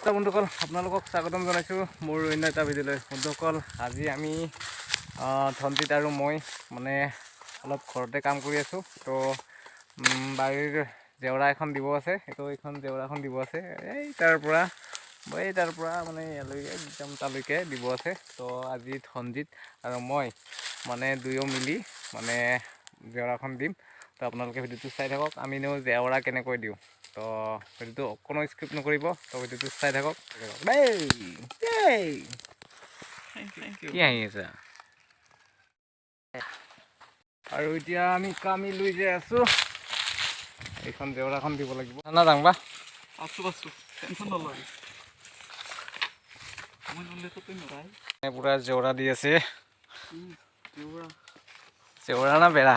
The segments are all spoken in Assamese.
নমস্কাৰ বন্ধুসকল, আপোনালোকক স্বাগতম জনাইছোঁ মোৰ অন্য এটা ভিডিঅ'লৈ। বন্ধুসকল, আজি আমি ধনজিৎ আৰু মই মানে অলপ ঘৰতে কাম কৰি আছোঁ। তো বাৰীৰ জেওৰা এখন দিব আছে, এইখন জেওৰাখন দিব আছে, এই তাৰ পৰা মানে ইয়ালৈকে একদম তালৈকে দিব আছে। তো আজি ধনজিৎ আৰু মই মানে দুয়ো মিলি মানে জেওৰাখন দিম। তো আপোনালোকে ভিডিঅ'টো চাই থাকক, আমিনো জেওৰা কেনেকৈ দিওঁ। তো ভিডিঅ'টো কোনো স্কিপ নকৰিব, তো ভিডিঅ'টো চাই থাকক। কি আহি আছে আৰু এতিয়া আমি কামি লৈ যাই আছোঁ। এইখন জেওৰাখন দিব লাগিব না দাংবা। পুৰা জেওৰা দি আছে। জেওৰা না বেৰা?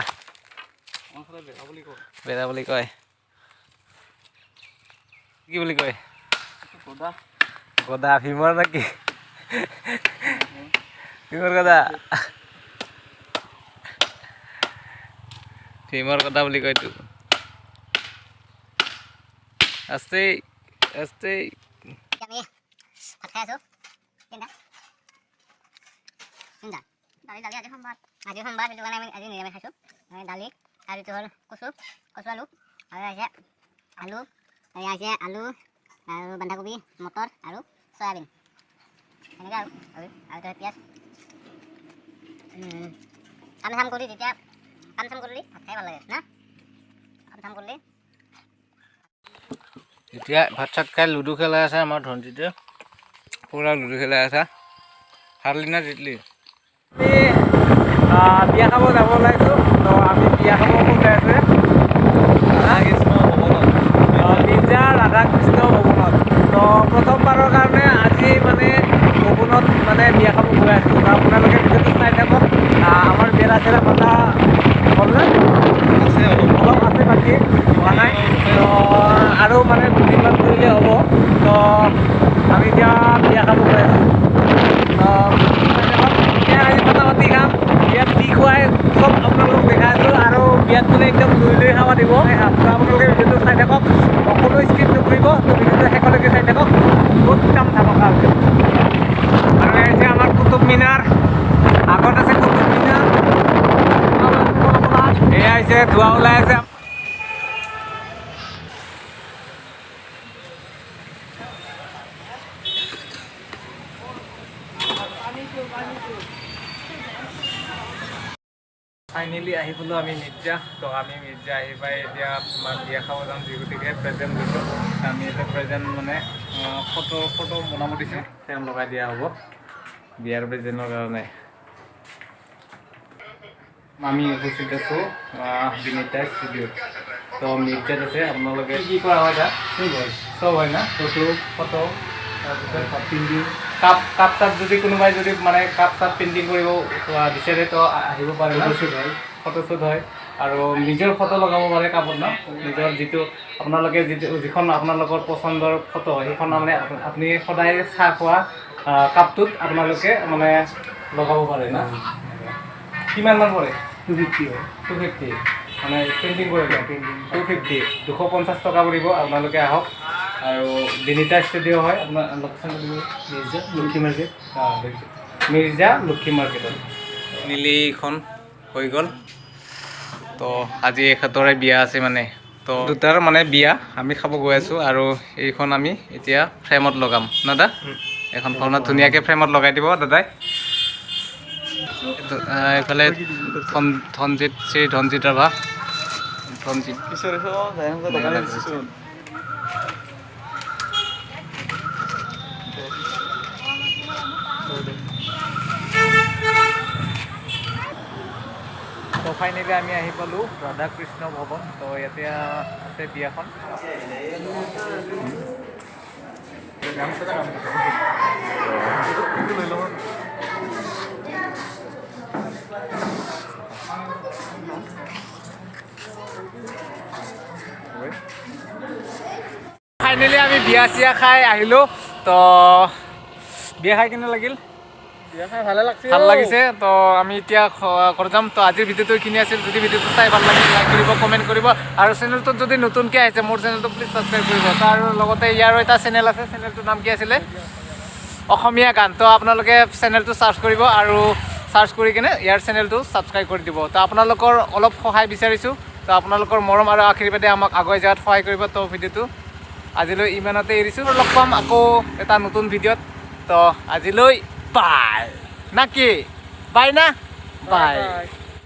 বেৰা বুলি কয়। কি বুলি কয়? গদা ভীমৰ নেকি? ভীমৰ গদা, ভীমৰ গদা বুলি কয় এইটো। আস্তে আস্তে আমি ভাত খাই আছোঁ। দালি আজি সোমবাৰ সেইটো কাৰণে আমি আজি নিৰামিষ খাইছোঁ। দালি আৰু এইটো হ'ল কচু আলু আৰু আছে আলু আৰু বন্ধাকবি, মটৰ আৰু চয়াবিন, এনেকৈ আৰু পিঁয়াজ। কাম চাম কৰি যেতিয়া কৰিলে ভাত খাই ভাল লাগে না। কাম চাম কৰিলে এতিয়া ভাত চাত খাই লুডু খেলাই আছে আমাৰ ধনজিতে। পুৰা লুডু খেলাই আছে। হাৰলি না জিতলি? আমি বিয়া খাব যাব ওলাইছোঁ। তো আমি বিয়া খাব ওলাই আছে মিৰ্জা ৰাধা কৃষ্ণ ভৱনত। তো প্ৰথমবাৰৰ কাৰণে আজি মানে ভৱনত মানে বিয়া খাব গৈ আছোঁ। তো আপোনালোকে ভিডিঅ'টো চাই থাকক। আমাৰ বেৰা চেৰা পতা হ'ল না? অলপ আছে বাকী হোৱা নাই। তো আৰু মানে দুদিনমান কৰিলে হ'ব। তো আমি এতিয়া বিয়া খাব গৈ আছোঁ। তো আজি কথা পাতি খাম। বিয়াত কি খুৱাই চব আপোনালোকক দেখাই আছোঁ। আৰু বিয়াত মানে একদম লৈ খাব দিব। তো আপোনালোকে ভিডিঅ'টো চাই থাকক, কোনো স্কিপ নকৰিব। তো ভিডিঅ'টো শেষলৈকে চাই থাকক, বহুত কাম ধামাকা আছে। আৰু হৈছে আমাৰ কুতুব মিনাৰ, আগত আছে কুতুব মিনাৰ, এয়া হৈছে ধোঁৱা ওলাই আছে। ফাইনেলি আহি পালোঁ আমি মিৰ্জা। তো আমি মিৰ্জা আহি পাই এতিয়া আমাৰ বিয়া খাব যাম, যি গতিকে প্ৰেজেণ্ট লৈছোঁ। আমি এতিয়া প্ৰেজেণ্ট মানে ফটো বনাব দিছোঁ, ফ্ৰেম লগাই দিয়া হ'ব বিয়াৰ প্ৰেজেণ্টৰ কাৰণে। আমি উপস্থিত আছোঁ বিনিতা ষ্টুডিঅ'ত। তো মিৰ্জাত আছে, আপোনালোকে কি কৰা হয় তাত? চব হয় না? ফটো তাৰপিছত পেইণ্টিং, কাপ চাপ যদি কোনোবাই যদি মানে কাপ চাপ পেইণ্টিং কৰিব বিচাৰে তো আহিব পাৰে। ফটোশ্বুট হয় আৰু নিজৰ ফটো লগাব পাৰে কাপত ন। নিজৰ যিখন আপোনালোকৰ পচন্দৰ ফটো হয় সেইখন মানে আপুনি সদায় চাহ খোৱা কাপটোত আপোনালোকে মানে লগাব পাৰে না। কিমানমান পৰে? 250 মানে পেইণ্টিং কৰিলে 250, 250 টকা পৰিব। আপোনালোকে আহক। আৰু বিনিতা ষ্টুডিঅ' হয় আপোনাৰ লোকেশ্যনটো মিৰ্জা লক্ষী মাৰ্কেট। মিৰ্জা লক্ষী মাৰ্কেটত এইখন হৈ গ'ল। তো আজি এখেতৰে বিয়া আছে মানে, তো দুটাৰ মানে বিয়া আমি খাব গৈ আছোঁ। আৰু এইখন আমি এতিয়া ফ্ৰেমত লগাম না দা? এখন ফোনত ধুনীয়াকৈ ফ্ৰেমত লগাই দিব দাদাই। এইফালে ধনজিৎ ৰাভা, ধনজিৎ তো ফাইনেলি আমি আহি পালোঁ ৰাধা কৃষ্ণ ভৱন। তো ইয়াতে আছে বিয়াখন। ফাইনেলি আমি বিয়া চিয়া খাই আহিলোঁ। তো বিয়া খাই কেনে লাগিল? ভাল লাগিছে তো আমি এতিয়া ঘৰত যাম তো আজিৰ ভিডিঅ'টো এইখিনি আছিল যদি ভিডিঅ'টো চাই ভাল লাগে লাইক কৰিব কমেণ্ট কৰিব আৰু চেনেলটোত যদি নতুনকৈ আহিছে মোৰ চেনেলটো প্লিজ ছাবস্ক্ৰাইব কৰিব তাৰ লগতে ইয়াৰো এটা চেনেল আছে চেনেলটোৰ নাম কি আছিলে অসমীয়া গান তো আপোনালোকে চেনেলটো চাৰ্চ কৰিব আৰু চাৰ্চ কৰি কিনে ইয়াৰ চেনেলটো ছাবস্ক্ৰাইব কৰি দিব তো আপোনালোকৰ অলপ সহায় বিচাৰিছোঁ তো আপোনালোকৰ মৰম আৰু আশীৰ্বাদে আমাক আগুৱাই যোৱাত সহায় কৰিব তো ভিডিঅ'টো আজিলৈ ইমানতে এৰিছোঁ লগ পাম আকৌ এটা নতুন ভিডিঅ'ত তো আজিলৈ বাই না কি বাই না বাই